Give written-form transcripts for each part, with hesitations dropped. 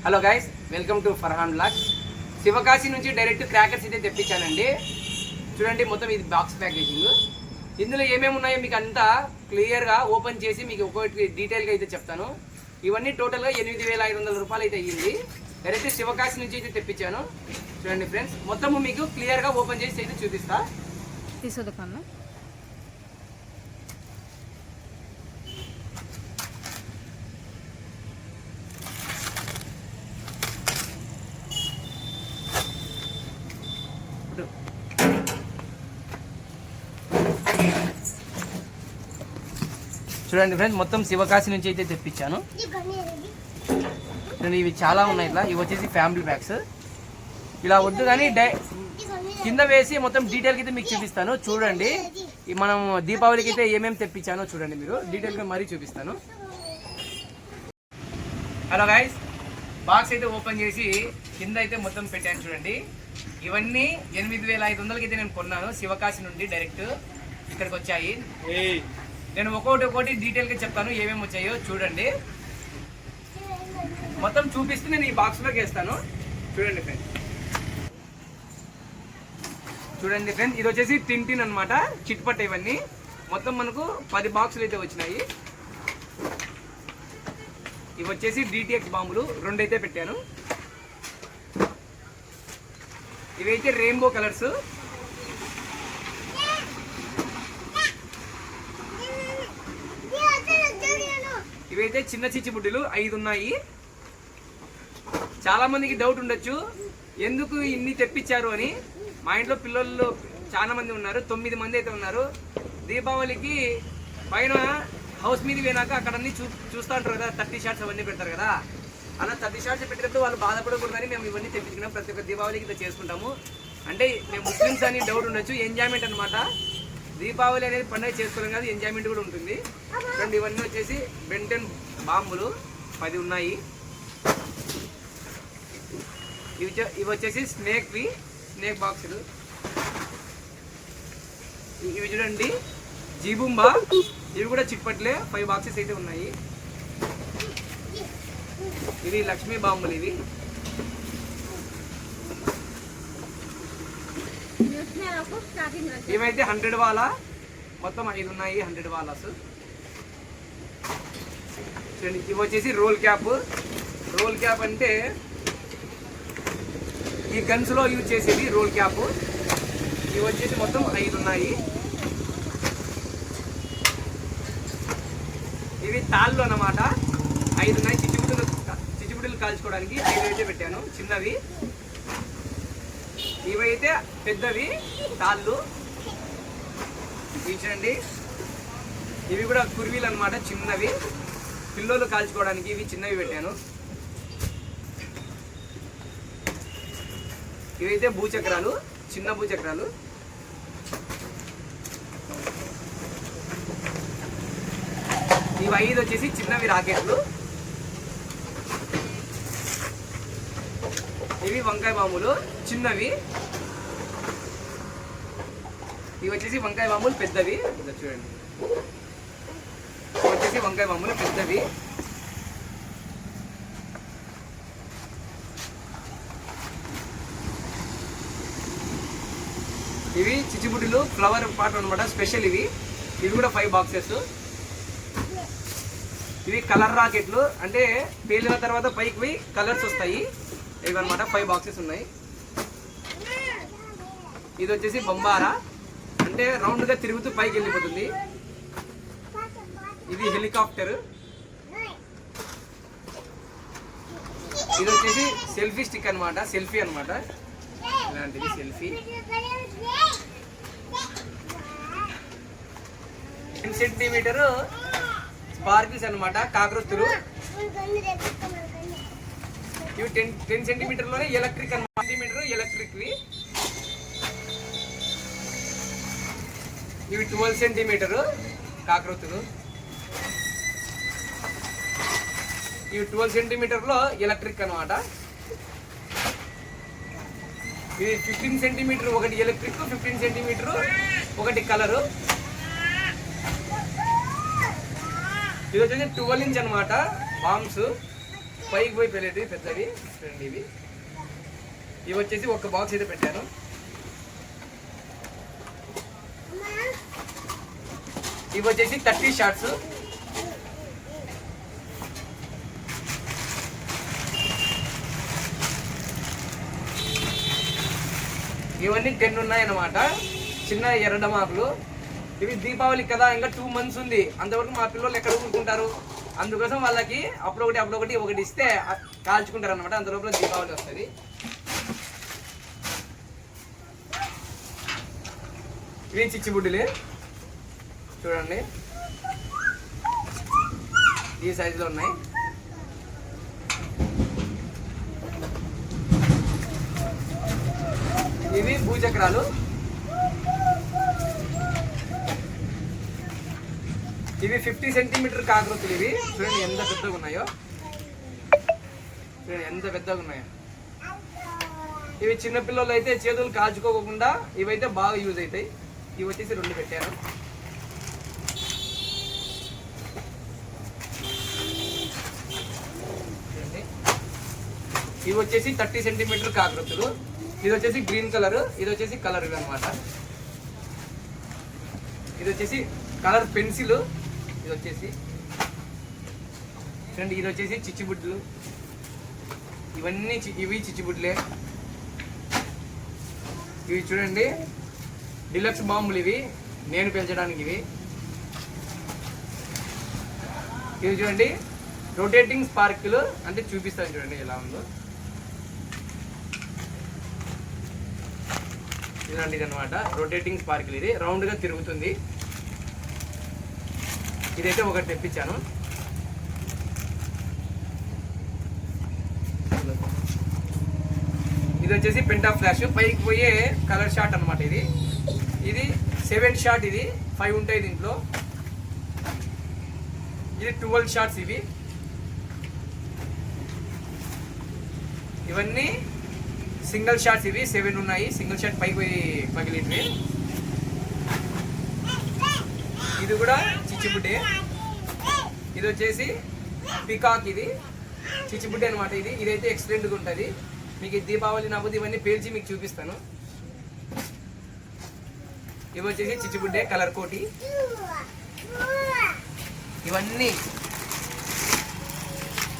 Hello guys, welcome to Farhan blogs. Sivakasi నుంచి direct crackers అయితే తెప్పించానండి. చూడండి, మొత్తం ఇది బాక్స్ ప్యాకేజింగ్. ఇందులో ఏమేమి ఉన్నాయో మీకు అంతా క్లియర్గా ఓపెన్ చేసి మీకు ఒక్కొక్కటి డీటెయిల్గా అయితే చెప్తాను. ఇవన్నీ టోటల్గా 8,500 రూపాయలు అయితే అయ్యింది. డైరెక్ట్ శివకాశి నుంచి అయితే తెప్పించాను. చూడండి ఫ్రెండ్స్, మొత్తము మీకు క్లియర్గా ఓపెన్ చేసి అయితే చూపిస్తా. తీసుకోదన్నా చూడండి ఫ్రెండ్స్, మొత్తం శివకాశి నుంచి అయితే తెప్పించాను. చూడండి, ఇవి చాలా ఉన్నాయి. ఇవి వచ్చేసి ఫ్యామిలీ ప్యాక్స్. ఇలా వద్దు కానీ కింద వేసి మొత్తం డీటెయిల్గా అయితే మీకు చూపిస్తాను. చూడండి, మనం దీపావళికి అయితే ఏమేమి తెప్పించానో చూడండి, మీరు డీటెయిల్గా మరీ చూపిస్తాను. హలో గైస్, బాక్స్ అయితే ఓపెన్ చేసి కింద అయితే మొత్తం పెట్టాను. చూడండి, ఇవన్నీ 8,500కి అయితే నేను కొన్నాను. శివకాశి నుండి డైరెక్ట్ ఇక్కడికి వచ్చాయి. నేను ఒక్కొక్కటి డీటెయిల్గా చెప్తాను ఏమేమి వచ్చాయో చూడండి. మొత్తం చూపిస్తే నేను ఈ బాక్స్లోకి వేస్తాను. చూడండి ఫ్రెండ్స్, ఇది వచ్చేసి టిన్ అనమాట, చిట్పట్. ఇవన్నీ మొత్తం మనకు 10 బాక్సులు అయితే వచ్చినాయి. ఇవి వచ్చేసి DTX బాంబులు 2 అయితే పెట్టాను. ఇవైతే రెయిన్బో కలర్స్. ఇవైతే చిన్న చిచ్చుబుడ్డిలు 5 ఉన్నాయి. చాలా మందికి డౌట్ ఉండొచ్చు, ఎందుకు ఇన్ని తెప్పించారు అని. మా ఇంట్లో పిల్లలు చాలా మంది ఉన్నారు, 9 మంది అయితే ఉన్నారు. దీపావళికి పైన హౌస్ మీద పోయినాక అక్కడ అన్ని చూస్తూ ఉంటారు కదా, 30 షాట్స్ అవన్నీ పెడతారు కదా. అలా 30 షాట్స్ పెట్టినప్పుడు వాళ్ళు బాధపడకూడదని మేము ఇవన్నీ తెప్పించుకున్నాం. ప్రతి ఒక్క దీపావళికి ఇట్లా చేసుకుంటాము. అంటే మేము ముస్లిమ్స్ అని డౌట్ ఉండొచ్చు, ఎంజాయ్మెంట్ అనమాట. దీపావళి అనేది పండుగ చేసుకోవడం కాదు, ఎంజాయ్మెంట్ కూడా ఉంటుంది. రెండు ఇవన్నీ వచ్చేసి బెంటెన్ బాంబులు 10 ఉన్నాయి. ఇవి వచ్చేసి స్నేక్ బాక్సులు. ఇవి చూడండి, జీబుంబా. ఇవి కూడా చిట్పట్లే 5 బాక్సెస్ అయితే ఉన్నాయి. ఇవి లక్ష్మీ బాంబులు. ఇవైతే 100 వాలా, మొత్తం 5 ఉన్నాయి 100 వాలాస్. ఇవి వచ్చేసి రోల్ క్యాప్ అంటే ఈ గన్స్ లో యూజ్ చేసేది రోల్ క్యాప్. ఇవి వచ్చేసి మొత్తం 5 ఉన్నాయి. ఇవి తాళ్ళు అన్నమాట, 5 ఉన్నాయి. చిచ్చుబుడ్డలు కాల్చుకోవడానికి 5 అయితే పెట్టాను, చిన్నవి. ఇవైతే పెద్దవి తాళ్ళు. చూడండి, ఇవి కూడా కుర్వీలు అనమాట, చిన్నవి, పిల్లలు కాల్చుకోవడానికి. ఇవి చిన్నవి పెట్టాను. ఇవైతే భూచక్రాలు, చిన్న భూచక్రాలు. ఇవి 5 వచ్చేసి చిన్నవి రాకెట్లు. ఇవి వంకాయ బాంబులు చిన్నవి. ఇవి వచ్చేసి వంకాయ బాంబులు పెద్దవి. చూడండి, ఇవి వచ్చేసి వంకాయ బాంబులు పెద్దవి. ఇవి చిచ్చుబుడ్డిలు, ఫ్లవర్ పాట్ అనమాట, స్పెషల్. ఇవి కూడా 5 బాక్సెస్. ఇవి కలర్ రాకెట్లు, అంటే పేలిన తర్వాత పైకి పోయి కలర్స్ వస్తాయి. ఇవి అనమాట 5 బాక్సెస్ ఉన్నాయి. ఇది వచ్చేసి బొంబారా, అంటే రౌండ్గా తిరుగుతూ పైకి వెళ్ళిపోతుంది. ఇది హెలికాప్టర్. ఇది వచ్చేసి సెల్ఫీ స్టిక్ అనమాట, సెల్ఫీ అనమాట, ఇలాంటిది సెల్ఫీ. 10 సెంటీమీటర్ స్పార్కిల్స్ అనమాట, కాకరొత్తులు. ఇవి 10 సెంటీమీటర్లోనే ఎలక్ట్రిక్ అనమాట, ఎలక్ట్రిక్వి. ఇవి 12 సెంటీమీటర్ కాకరొత్తులు. ఇవి 12 సెంటీమీటర్లో ఎలక్ట్రిక్ అనమాట. ఇది 15 సెంటీమీటర్ ఒకటి ఎలక్ట్రిక్, 15 సెంటీమీటర్ ఒకటి కలరు. ఇది వచ్చేసి 12 ఇంచ్ అనమాట బాంబ్స్. పైకి పోయి పెళ్ళేది పెద్దవి చూడండి. ఇవి వచ్చేసి ఒక బాక్స్ అయితే పెట్టాను. ఇవి వచ్చేసి 30 షార్ట్స్. ఇవన్నీ 10 ఉన్నాయన్నమాట, చిన్న ఎర్రడమాకులు. ఇవి దీపావళి కదా, ఇంకా 2 months ఉంది, అంతవరకు మా పిల్లలు ఎక్కడ ఊరుకుంటారు, అందుకోసం వాళ్ళకి అప్పుడొకటి ఇస్తే కాల్చుకుంటారు అనమాట. అంతలోపల దీపావళి వస్తుంది. ఇవి చిచ్చుబుడ్డులే చూడండి, ఈ సైజులో ఉన్నాయి. ఇవి భూచక్రాలు. ఇవి 50 సెంటీమీటర్ కాకరొత్తులు. ఇవి చూడండి ఎంత పెద్దగా ఉన్నాయో, చూడండి ఎంత పెద్దగా ఉన్నాయో. ఇవి చిన్నపిల్లలు అయితే చేతులు కాల్చుకోకుండా ఇవైతే బాగా యూజ్ అవుతాయి. ఇవి వచ్చేసి 2 పెట్టాను. ఇవి వచ్చేసి 30 సెంటీమీటర్ కాకరొత్తులు. ఇది వచ్చేసి గ్రీన్ కలర్, ఇది వచ్చేసి కలర్ ఇవి అనమాట. ఇది వచ్చేసి కలర్ పెన్సిల్. ఇది వచ్చేసి చూడండి, ఇది వచ్చేసి చిచ్చుబుడ్లు. ఇవి చిచ్చుబుడ్లే. ఇవి చూడండి డిలక్స్ బాంబులు, ఇవి నేను పెంచడానికి. ఇవి చూడండి రొటేటింగ్ స్పార్కులు, అంటే చూపిస్తాను చూడండి ఎలా ఉందో. ఇలాంటిది అనమాట రొటేటింగ్ స్పార్కిల్. ఇది రౌండ్గా తిరుగుతుంది. ఇదైతే ఒకటి తెప్పించాను. ఇది వచ్చేసి పెంటా ఫ్లాష్, పైకి పోయే కలర్ షాట్ అనమాట. ఇది 7 షాట్, ఇది 5 ఉంటాయి దీంట్లో. ఇది 12 షాట్స్. ఇవన్నీ సింగిల్ షాట్స్. ఇవి 7 ఉన్నాయి, సింగిల్ షాట్ పైకి పోయి పగిలింది. ఇది కూడా చిచ్చుబుడ్డే. ఇది వచ్చేసి పికాక్, ఇది చిచ్చుబుడ్డే అనమాట. ఇదైతే ఎక్సలెంట్గా ఉంటుంది. మీకు దీపావళి నాకు ఇవన్నీ పేల్చి మీకు చూపిస్తాను. ఇవి వచ్చేసి చిచ్చుబుడ్డే కలర్ కోటి.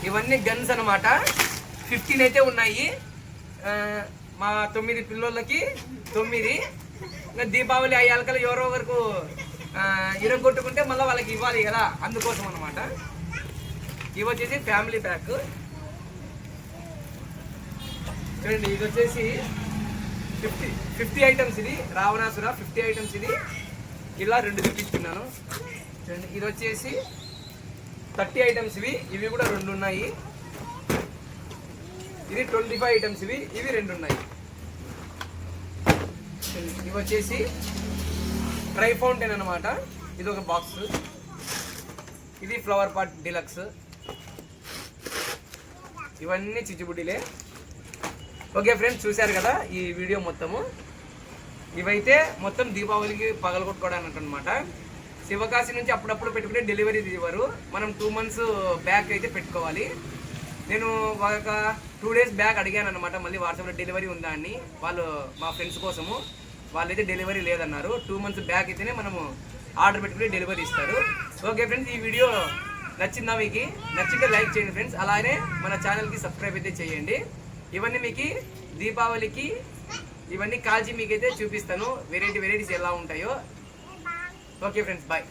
ఇవన్నీ గన్స్ అనమాట. 15 అయితే ఉన్నాయి. మా 9 పిల్లలకి 9. ఇంకా దీపావళి అయ్యాలకల్లా ఎవరో వరకు ఇరగొట్టుకుంటే మళ్ళీ వాళ్ళకి ఇవ్వాలి కదా, అందుకోసం అనమాట. ఇవి వచ్చేసి ఫ్యామిలీ ప్యాక్. చూడండి ఇది వచ్చేసి 50 ఐటమ్స్. ఇది రావణాసుర 50 ఐటమ్స్. ఇది ఇలా 2 తెప్పించుకున్నాను. చూడండి ఇది వచ్చేసి 30 ఐటమ్స్. ఇవి కూడా 2 ఉన్నాయి. ఇది 25 ఐటమ్స్. ఇవి 2 ఉన్నాయి. ఇవి వచ్చేసి డ్రై ఫౌంటైన్ అనమాట. ఇది ఒక బాక్స్. ఇది ఫ్లవర్ పాట్ డిలక్స్. ఇవన్నీ చిచ్చుబుడ్డిలే. ఓకే ఫ్రెండ్స్, చూశారు కదా ఈ వీడియో మొత్తము. ఇవైతే మొత్తం దీపావళికి పగలగొట్టుకోవడానికి అనమాట. శివకాశి నుంచి అప్పుడప్పుడు పెట్టుకుంటే డెలివరీ ఇవ్వరు. మనం 2 months బ్యాక్ అయితే పెట్టుకోవాలి. నేను ఒక 2 days బ్యాక్ అడిగాను అనమాట, మళ్ళీ వాట్సాప్లో డెలివరీ ఉందా అని. వాళ్ళు మా ఫ్రెండ్స్ కోసము, వాళ్ళైతే డెలివరీ లేదన్నారు. 2 months బ్యాక్ అయితేనే మనము ఆర్డర్ పెట్టుకుని డెలివరీ ఇస్తారు. ఓకే ఫ్రెండ్స్, ఈ వీడియో నచ్చిందా మీకు? నచ్చితే లైక్ చేయండి ఫ్రెండ్స్. అలానే మన ఛానల్కి సబ్స్క్రైబ్ అయితే చేయండి. ఇవన్నీ మీకు దీపావళికి ఇవన్నీ కాల్చి మీకైతే చూపిస్తాను, వెరైటీస్ ఎలా ఉంటాయో. Okay friends, bye.